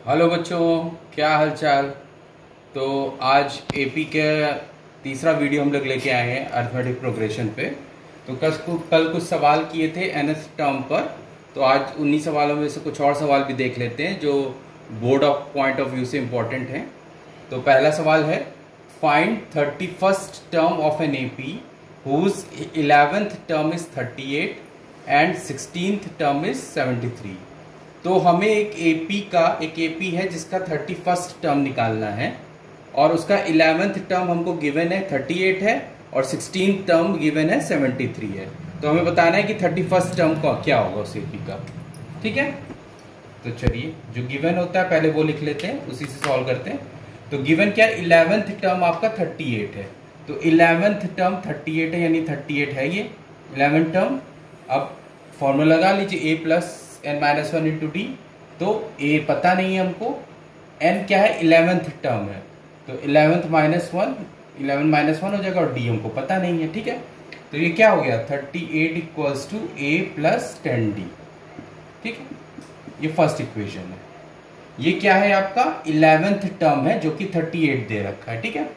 Hello बच्चों, क्या हाल चाल। तो आज एपी के तीसरा वीडियो हम लोग लेके आए हैं अर्थमेटिक प्रोग्रेशन पे। तो कल कुछ सवाल किए थे एनएस टर्म पर। तो आज उन्हीं सवालों में से कुछ और सवाल भी देख लेते हैं जो board of point of view से इम्पोर्टेंट हैं। तो पहला सवाल है, find 31st term of an AP whose 11th term is 38 and 16th term is 73। तो हमें एक एपी है जिसका 31st टर्म निकालना है और उसका 11th टर्म हमको गिवन है 38 है और 16th टर्म गिवन है 73 है। तो हमें बताना है कि 31st टर्म का क्या होगा उस एपी का। ठीक है, तो चलिए जो गिवन होता है पहले वो लिख लेते हैं, उसी से सॉल्व करते हैं। तो गिवन क्या है, 11th टर्म आपका 38 है। तो 11th टर्म 38 है, यानी 38 है ये 11th टर्म। अब फॉर्मूला लगा लीजिए, a plus n minus one into D. तो a पता नहीं है हमको, n क्या है 11th टर्म है, तो 11th minus one 11 minus one हो जाएगा और d हमको पता नहीं है। ठीक है, तो ये क्या हो गया 38 equals to a plus 10d। ठीक है, ये फर्स्ट इक्वेशन है। ये क्या है आपका 11th टर्म है जो कि 38 दे रखा है। ठीक है,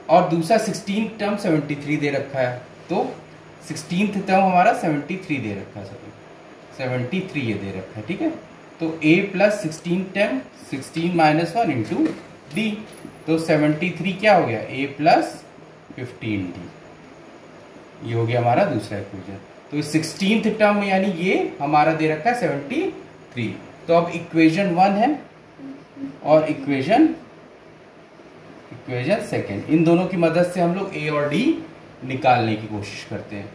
और दूसरा 16th टर्म 73 दे रखा है। तो 16th टर्म हमारा 73 दे रखा है, 73 ये दे रखा है। ठीक है, तो a plus 16 term 16 minus one into D. तो 73 क्या हो गया a प्लस 15d, ये हो गया हमारा दूसरा इक्वेशन। तो 16th टर्म यानी ये हमारा दे रखा है 73। तो अब इक्वेशन 1 है और इक्वेशन सेकेंड, इन दोनों की मदद से हम लोग a और d निकालने की कोशिश करते हैं।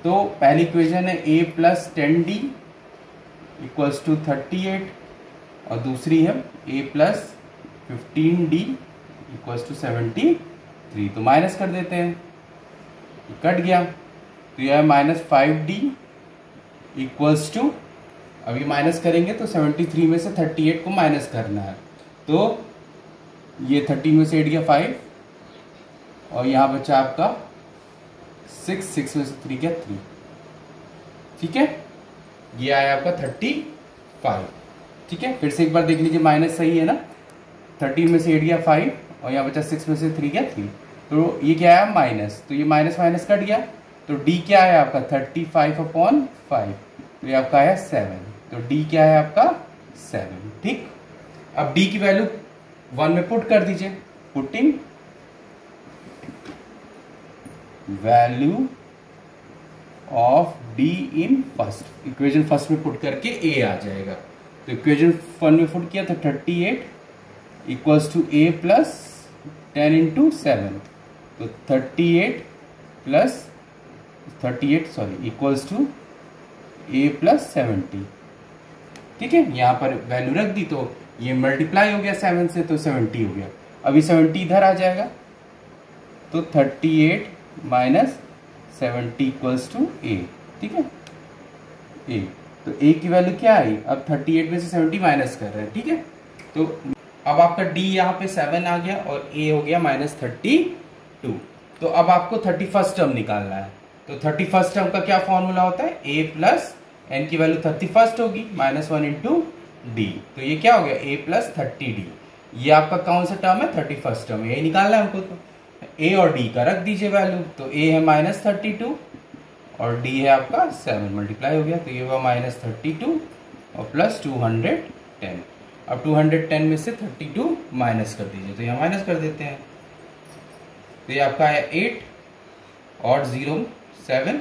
तो पहली इक्वेशन है a plus 10d equals to 38 और दूसरी है a plus 15d equals to 73। तो माइनस कर देते हैं, कट गया। तो यह है माइनस 5d इक्वल्स टू, अभी माइनस करेंगे तो 73 में से 38 को माइनस करना है। तो ये 13 में से 8 गया 5 और यहाँ बचा आपका 6 में से 3 गया 3। ठीक है, ये आया आपका 35। ठीक है, फिर से एक बार देख लीजिए, माइनस सही है ना। 13 में से 8 गया 5 और यहाँ बचा 6 में से 3 गया 3। तो ये क्या आया माइनस, तो ये माइनस माइनस कट गया। तो d क्या है आपका 35/5, तो ये आपका आया 7। तो d क्या है आपका 7। ठीक, अब d की वैल्यू 1 में पुट कर दीजिए, putting value of d in first, equation first में पुट करके a आ जाएगा। तो इक्वेशन 1 में पुट किया तो 38 equals to a plus 10 into 7। तो 38 इक्वल्स टू a प्लस 70। ठीक है, यहाँ पर वैल्यू रख दी तो ये मल्टीप्लाई हो गया 7 से, तो 70 हो गया। अभी 70 इधर आ जाएगा, तो 38 माइनस 70 इक्वल्स टू a। ठीक है, a, तो a की वैल्यू क्या आई, अब 38 में से 70 माइनस कर रहे हैं। ठीक है, तो अब आपका d यहाँ पे 7 आ गया और a हो गया माइनस 32। तो अब आपको 31st टर्म निकालना है। तो 31st टर्म का क्या फॉर्मूला होता है, a प्लस n की वैल्यू 31st होगी माइनस 1 इंटू डी। तो ये क्या हो गया a प्लस 30d। ये आपका कौन सा टर्म है 31st टर्म, यही निकालना है हमको। तो a और d का रख दीजिए वैल्यू। तो a है माइनस 32 और d है आपका 7, मल्टीप्लाई हो गया। तो ये हुआ माइनस 32 और प्लस 210। अब 210 में से 32 माइनस कर दीजिए, तो यहाँ माइनस कर देते हैं। तो ये आपका है 8 और 0 7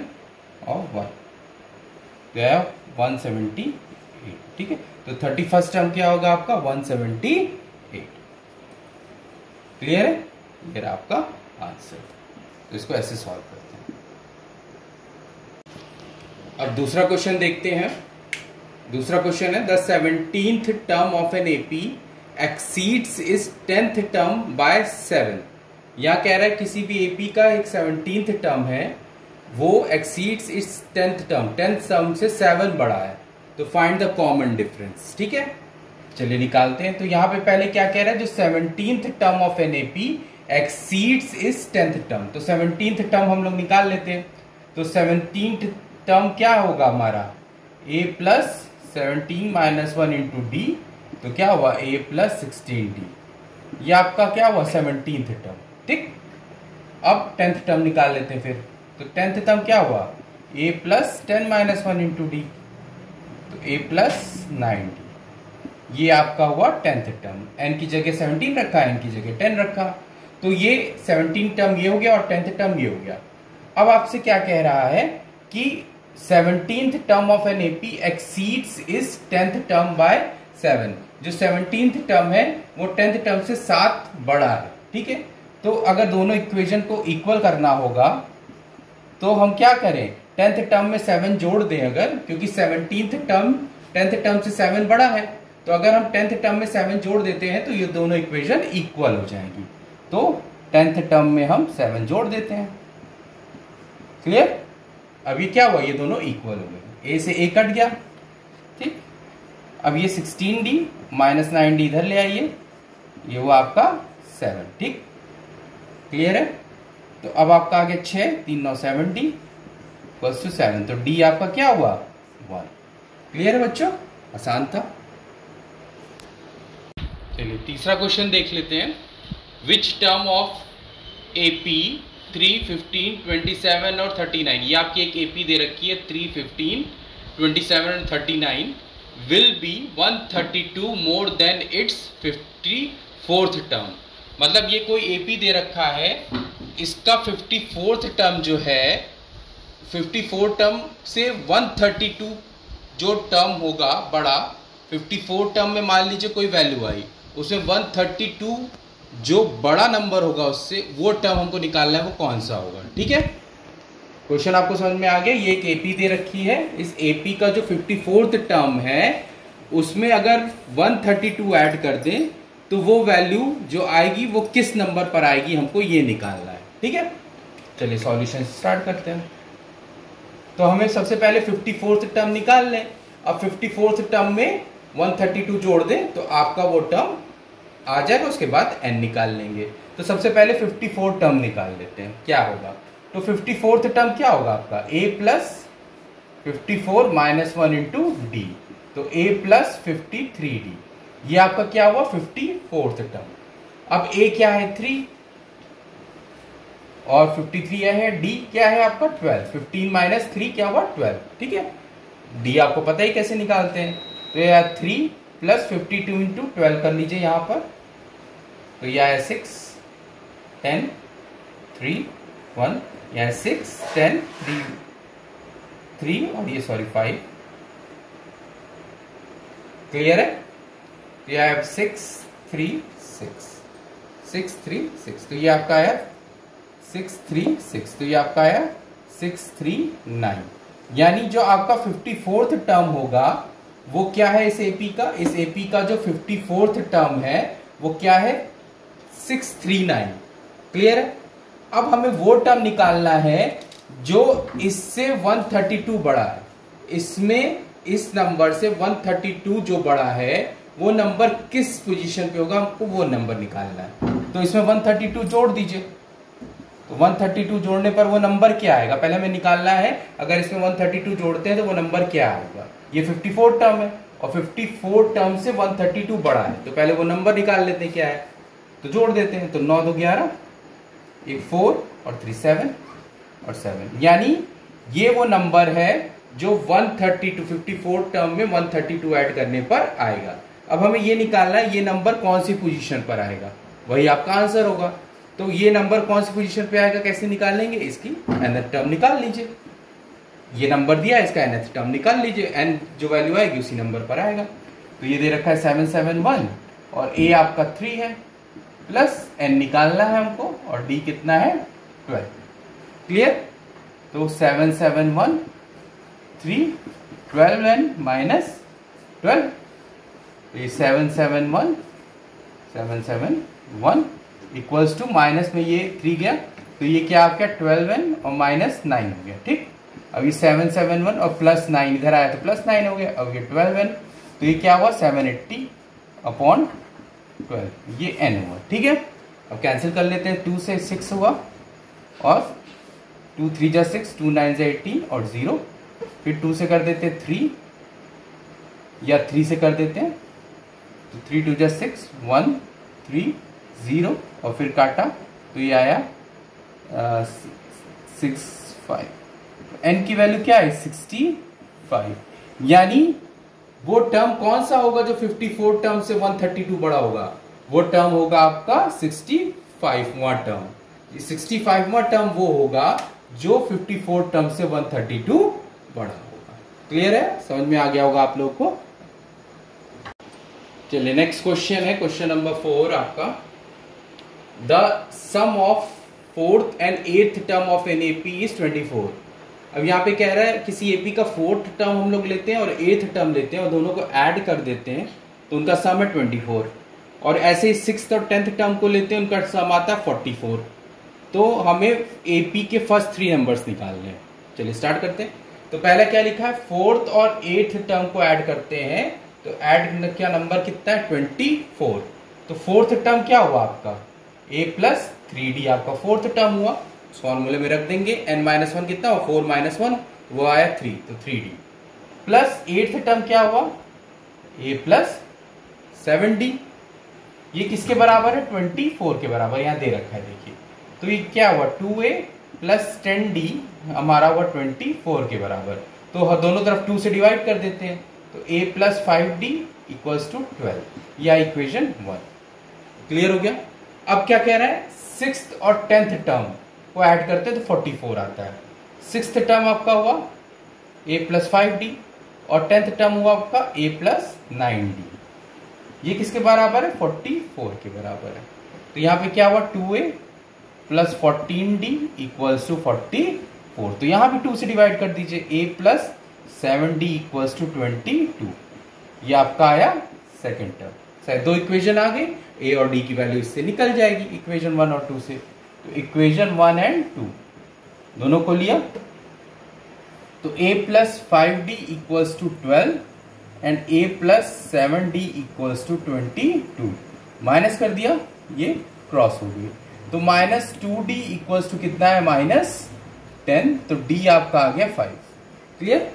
और 1, तो है 178। ठीक है, तो 31st टर्म क्या होगा आपका 178। क्लियर है, ये आपका आंसर। तो इसको ऐसे सॉल्व करते हैं। अब दूसरा क्वेश्चन देखते हैं। दूसरा क्वेश्चन है, the 17th term of an AP exceeds is 10th term by 7। यहाँ कह रहा है किसी भी एपी का एक 17th टर्म है, वो एक्सीड्स इस 10th टर्म से 7 बड़ा है। तो फाइंड द कॉमन डिफरेंस। ठीक है, चलिए निकालते हैं। तो यहाँ पे पहले क्या कह रहा है, जो 17th term of an AP exceeds इस 10th टर्म, तो 17th टर्म हम लोग निकाल लेते हैं। तो 17th टर्म क्या होगा हमारा, a plus 17 minus 1 into D तो क्या हुआ a प्लस 16d। ये आपका क्या हुआ 17th टर्म। ठीक, अब 10th टर्म निकाल लेते हैं फिर। तो 10th टर्म क्या हुआ a plus 10 minus 1 into D, तो a प्लस 9d। ये आपका हुआ 10th टर्म। n की जगह 17 रखा, n की जगह 10 रखा, तो ये 17 टर्म ये हो गया और 10th टर्म ये हो गया। अब आपसे क्या कह रहा है कि 17th term of an AP exceeds is 10th term by 7। जो 17th टर्म है वो 10th टर्म से 7 बड़ा है। ठीक है, तो अगर दोनों इक्वेशन को इक्वल करना होगा तो हम क्या करें, 10th टर्म में 7 जोड़ दें अगर, क्योंकि 17th टर्म 10th टर्म से 7 बड़ा है, तो अगर हम 10th टर्म में 7 जोड़ देते हैं तो ये दोनों इक्वेशन इक्वल हो जाएंगी। तो 10th टर्म में हम 7 जोड़ देते हैं। क्लियर? अब ये क्या हुआ, ये दोनों इक्वल हो गए, a से a कट गया। ठीक, अब ये 16d माइनस 9d इधर ले आइए, ये हुआ आपका 7। ठीक, क्लियर है? तो अब आपका आ गया 6 3 9 7d इक्वल्स टू 7, तो d आपका क्या हुआ 1। क्लियर है बच्चों? आसान था। चलिए तीसरा क्वेश्चन देख लेते हैं। विच टर्म ऑफ एपी 3, 15, 27 और 39, ये आपकी एक एपी दे रखी है 3, 15, 27 और 39 will be 132 more than it's 54th term. मतलब ये कोई एपी दे रखा है, इसका 54th टर्म जो है 54 टर्म से 132 जो टर्म होगा बड़ा, 54 टर्म में मान लीजिए कोई वैल्यू आई, उसमें 132 जो बड़ा नंबर होगा उससे वो टर्म हमको निकालना है, वो कौन सा होगा। ठीक है, क्वेश्चन आपको समझ में आ गया। ये एक एपी दे रखी है, इस एपी का जो 54th टर्म है उसमें अगर 132 ऐड कर दें तो वो वैल्यू जो आएगी वो किस नंबर पर आएगी, हमको ये निकालना है। ठीक है, चलिए सॉल्यूशन स्टार्ट करते हैं। तो हमें सबसे पहले 54th टर्म निकाल लें। अब 54th टर्म में 132 जोड़ दें तो आपका वो टर्म आ जाएगा, उसके बाद n निकाल लेंगे। तो सबसे पहले 54 टर्म निकाल लेते हैं, क्या होगा। तो 54th टर्म क्या होगा आपका a plus 54 minus 1 into D, तो a प्लस 53d। ये आपका क्या हुआ 54th टर्म। अब a क्या है 3 और 53 है, d क्या है आपका 12, 15 माइनस 3 क्या हुआ 12। ठीक है, d आपको पता ही कैसे निकालते हैं, तो यह 3 प्लस 52 इंटू 12 कर लीजिए यहाँ पर, तो यह है 6 10 3 1, यह है 6 10 3 और ये 5। क्लियर है? तो यह है 6 3 6 6 3 6, तो ये आपका है 6 3 6, तो ये आपका है 6 3 9। यानी जो आपका 54th टर्म होगा वो क्या है इस एपी का, इस एपी का जो 54th टर्म है वो क्या है 639। क्लियर है? अब हमें वो टर्म निकालना है जो इससे 132 बड़ा है। इसमें इस नंबर से 132 जो बड़ा है वो नंबर किस पोजीशन पे होगा, हमको वो नंबर निकालना है। तो इसमें 132 जोड़ दीजिए, तो 132 जोड़ने पर वो नंबर क्या आएगा पहले हमें निकालना है। अगर इसमें 132 जोड़ते हैं तो वो नंबर क्या आएगा, ये 54 टर्म है और 54 टर्म से 132 बड़ा है, तो पहले वो नंबर निकाल लेते हैं क्या है, तो जोड़ देते हैं। तो 9 2 11, एक 4 और 3 7 और 7, यानी ये वो नंबर है जो 132 54 टर्म में 132 ऐड करने पर आएगा। अब हमें ये निकालना है ये नंबर कौन सी पोजीशन पर आएगा, वही आपका आंसर होगा। तो ये नंबर कौन सी पोजीशन पे आएगा, कैसे निकालेंगे, इसकी nth टर्म निकाल लीजिए। ये नंबर दिया है, इसका nth टर्म निकाल लीजिए, n जो वैल्यू आएगी उसी नंबर पर आएगा। तो ये दे रखा है 771 और a आपका 3 है, प्लस n निकालना है हमको और d कितना है 12। क्लियर? तो 771 3 12n माइनस 12, तो ये 771 इक्वल्स टू माइनस में ये 3 गया, तो ये क्या आपका 12n और माइनस 9 हो गया। ठीक, अब ये 771 और प्लस 9 इधर आया तो प्लस 9 हो गया। अब ये 12n, तो ये क्या हुआ 780 अपॉन 12, ये n हुआ। ठीक है, अब कैंसिल कर लेते हैं, 2 से 6 हुआ और 2 3 जा 6, 2 9 जा 18 और 0, फिर 2 से कर देते हैं 3 या 3 से कर देते हैं तो 3 2 जा 6, 1 3 0 और फिर काटा तो ये आया 6 5। n की वैल्यू क्या है 65, यानी वो टर्म कौन सा होगा जो 54 टर्म से 132 बड़ा होगा, वो टर्म होगा आपका 65वां टर्म। 65वां टर्म वो होगा जो 54 टर्म से 132 बड़ा होगा। क्लियर है, समझ में आ गया होगा आप लोगों को। चलिए नेक्स्ट क्वेश्चन है, क्वेश्चन नंबर 4 आपका। The sum of 4th and 8th term of an AP is 24। अब यहाँ पे कह रहा है किसी एपी का 4th टर्म हम लोग लेते हैं और 8th टर्म लेते हैं और दोनों को ऐड कर देते हैं तो उनका सम है 24, और ऐसे ही 6th और 10th टर्म को लेते हैं उनका सम आता है 44। तो हमें एपी के फर्स्ट 3 नंबर्स निकालने हैं। चलिए स्टार्ट करते हैं। तो पहला क्या लिखा है 4th और 8th टर्म को ऐड करते हैं, तो ऐड क्या नंबर कितना है 24। तो 4th टर्म क्या हुआ आपका a प्लस 3d आपका 4th टर्म हुआ, फॉर्मूले में रख देंगे। n-1 कितना हुआ 4 - 1 वो आया 3, तो 3d प्लस 8th टर्म क्या हुआ a प्लस 7d। ये किसके बराबर है 24 के बराबर, यहां दे रखा है देखिए। तो ये क्या हुआ 2a प्लस 10d हमारा हुआ 24 के बराबर। तो दोनों तरफ 2 से डिवाइड कर देते हैं, तो a plus 5d equals to 12, या इक्वेशन 1। क्लियर हो गया। अब क्या कह रहा है 6th और 10th टर्म को ऐड करते हैं तो 44 आता है। 6th टर्म आपका हुआ a प्लस 5d और 10th टर्म हुआ आपका a प्लस 9d। ये किसके बराबर है 44 के बराबर है। तो यहाँ पे क्या हुआ 2a plus 14d equals to 44। तो यहाँ भी 2 से डिवाइड कर दीजिए, a plus 7d equals to 22। ये आपका आया सेकेंड टर्म। शायद 2 इक्वेशन आ गई, a और d की वैल्यू इससे निकल जाएगी इक्वेशन 1 और 2 से। तो इक्वेशन 1 एंड 2 दोनों को लिया, तो a plus 5d equals to 12 and a plus 7d equals to 22। Minus कर दिया, ये क्रॉस हो गई, तो माइनस 2d इक्वल्स टू कितना है -10, तो d आपका आ गया 5। क्लियर।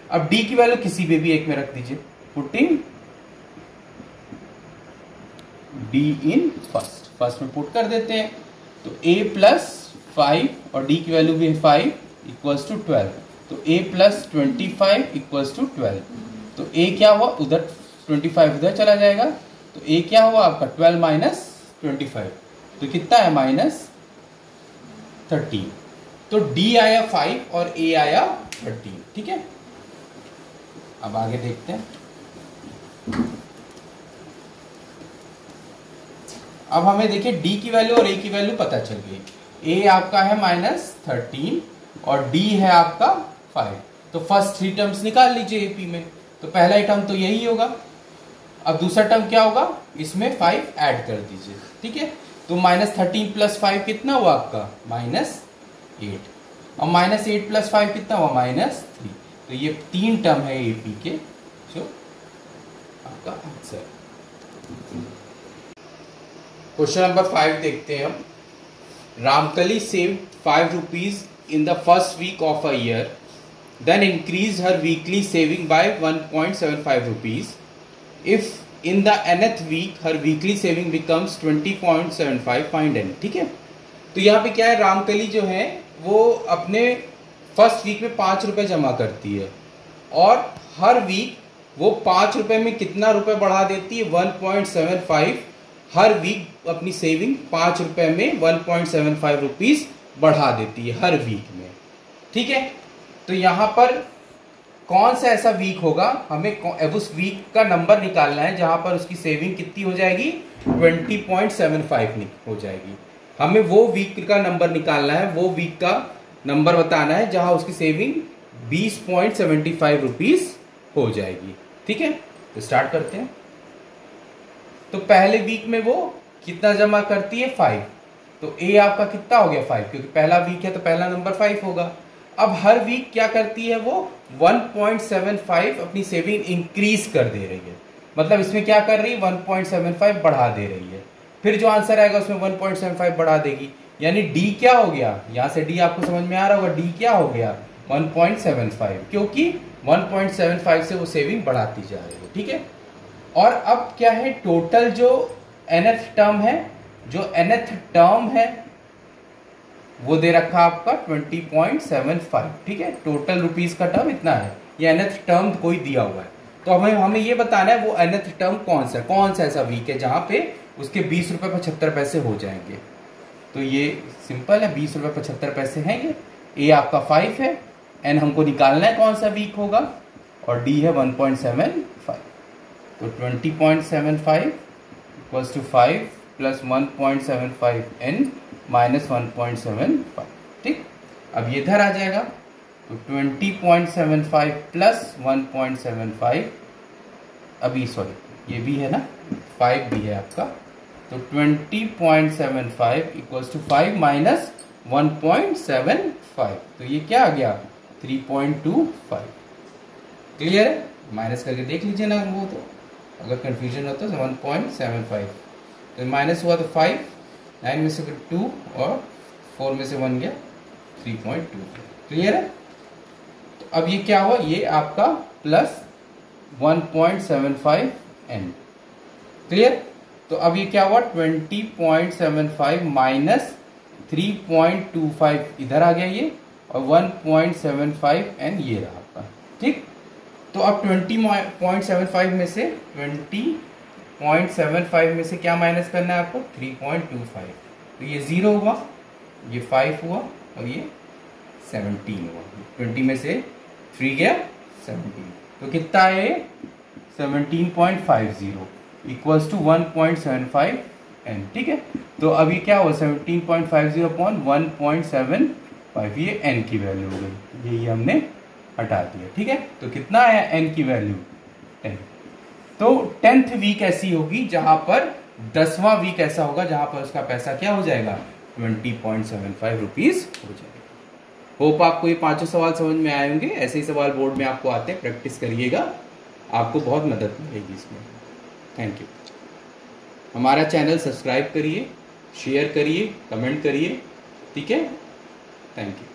अब d की वैल्यू किसी पे भी एक में रख दीजिए, पुटिंग d इन फर्स्ट में पुट कर देते हैं। तो a प्लस 5 और d की वैल्यू भी 5 इक्वल्स टू 12, तो a प्लस 25 इक्वल्स टू 12। तो a क्या हुआ उधर 25 उधर चला जाएगा, तो a क्या हुआ आपका 12 माइनस 25, तो कितना है -13। तो d आया 5 और a आया 13। ठीक है, अब आगे देखते हैं। अब हमें देखिए d की वैल्यू और a की वैल्यू पता चल गई। a आपका है -13 और d है आपका 5। तो फर्स्ट 3 टर्म्स निकाल लीजिए एपी में। तो पहला ही टर्म तो यही होगा। अब दूसरा टर्म क्या होगा, इसमें 5 ऐड कर दीजिए। ठीक है, तो -13 प्लस 5 कितना हुआ आपका -8, और -8 प्लस 5 कितना हुआ -3। तो ये 3 टर्म है एपी के जो आपका आंसर। क्वेश्चन नंबर 5 देखते हैं हम। Ramkali saved 5 rupees in the first week of a year, then increase her weekly saving by 1.75 rupees. If in the nth week her weekly saving becomes 20.75, find n। ठीक है, तो यहाँ पे क्या है रामकली जो है वो अपने फर्स्ट वीक में 5 रुपए जमा करती है और हर वीक वो 5 रुपए में कितना रुपए बढ़ा देती है 1.75। हर वीक अपनी सेविंग 5 रुपए में 1.75 रुपीज बढ़ा देती है हर वीक में। ठीक है, तो यहां पर कौन सा ऐसा वीक होगा, हमें उस वीक का नंबर निकालना है जहां पर उसकी सेविंग कितनी हो जाएगी 20.75 हो जाएगी। हमें वो वीक का नंबर निकालना है, वो वीक का नंबर बताना है जहां उसकी सेविंग 20.75 रुपीज हो जाएगी। ठीक है, तो स्टार्ट करते हैं। तो पहले वीक में वो कितना जमा करती है 5, तो ए आपका कितना हो गया 5, क्योंकि पहला वीक है तो पहला नंबर 5 होगा। अब हर वीक क्या करती है वो 1.75 अपनी सेविंग इंक्रीज कर दे रही है, मतलब इसमें क्या कर रही है 1.75 बढ़ा दे रही है। फिर जो आंसर आएगा उसमें 1.75 बढ़ा देगी, यानी डी क्या हो गया, यहां से डी आपको समझ में आ रहा होगा, डी क्या हो गया 1.75, क्योंकि 1.75 से वो सेविंग बढ़ाती जा रही है। ठीक है, और अब क्या है, टोटल जो nth टर्म है, जो nth टर्म है वो दे रखा आपका 20.75, ठीक है। टोटल रुपीस का टर्म इतना है, ये nth टर्म कोई दिया हुआ है। तो हमें ये बताना है वो nth टर्म कौन सा ऐसा वीक है जहां पे उसके 20 रुपए 75 पैसे हो जाएंगे। तो ये सिंपल है, 20 रुपए 75 पैसे हैं ये। ए आपका 5 है, एन हमको निकालना है कौन सा वीक होगा, और डी है 1.75। तो 20.75 equals to 5 plus 1.75 n minus 1.75, ठीक। अब ये इधर आ जाएगा, तो 20.75 प्लस 1.75, अभी सॉरी ये भी है ना, 5 भी है आपका। तो 20.75 इक्वल्स टू 5 माइनस 1.75, तो ये क्या आ गया 3.25। क्लियर है, माइनस करके देख लीजिए ना वो, तो अगर कंफ्यूजन हो तो 1.75, तो माइनस हुआ तो 5, 9 में से 2 और 4 में से 1 गया 3.2। क्लियर है। तो अब ये क्या हुआ, ये आपका प्लस 1.75 एन। क्लियर। तो अब ये क्या हुआ 20.75 माइनस 3.25 इधर आ गया ये, और 1.75 एन ये रहा आपका, ठीक। तो अब 20.75 में से 20.75 में से क्या माइनस करना है आपको, 3.25। तो ये 0 हुआ, ये 5 हुआ, और ये 17 हुआ। 20 में से 3 गया 17, तो कितना है 17.50 इक्वल्स टू 1.75 एन, ठीक है। तो अभी क्या हुआ 17.50 अपॉन 1.75, ये एन की वैल्यू हो गई, ये हमने हटा दिया, ठीक है। तो कितना आया एन की वैल्यू 10। तो 10th वीक ऐसी होगी जहां पर 10वां वीक ऐसा होगा जहां पर उसका पैसा क्या हो जाएगा 20.75 रुपीज हो जाएगा। होप आपको ये 5 सवाल समझ में आए होंगे। ऐसे ही सवाल बोर्ड में आपको आते हैं, प्रैक्टिस करिएगा, आपको बहुत मदद मिलेगी इसमें। Thank you. हमारा चैनल सब्सक्राइब करिए, शेयर करिए, कमेंट करिए, ठीक है। Thank you.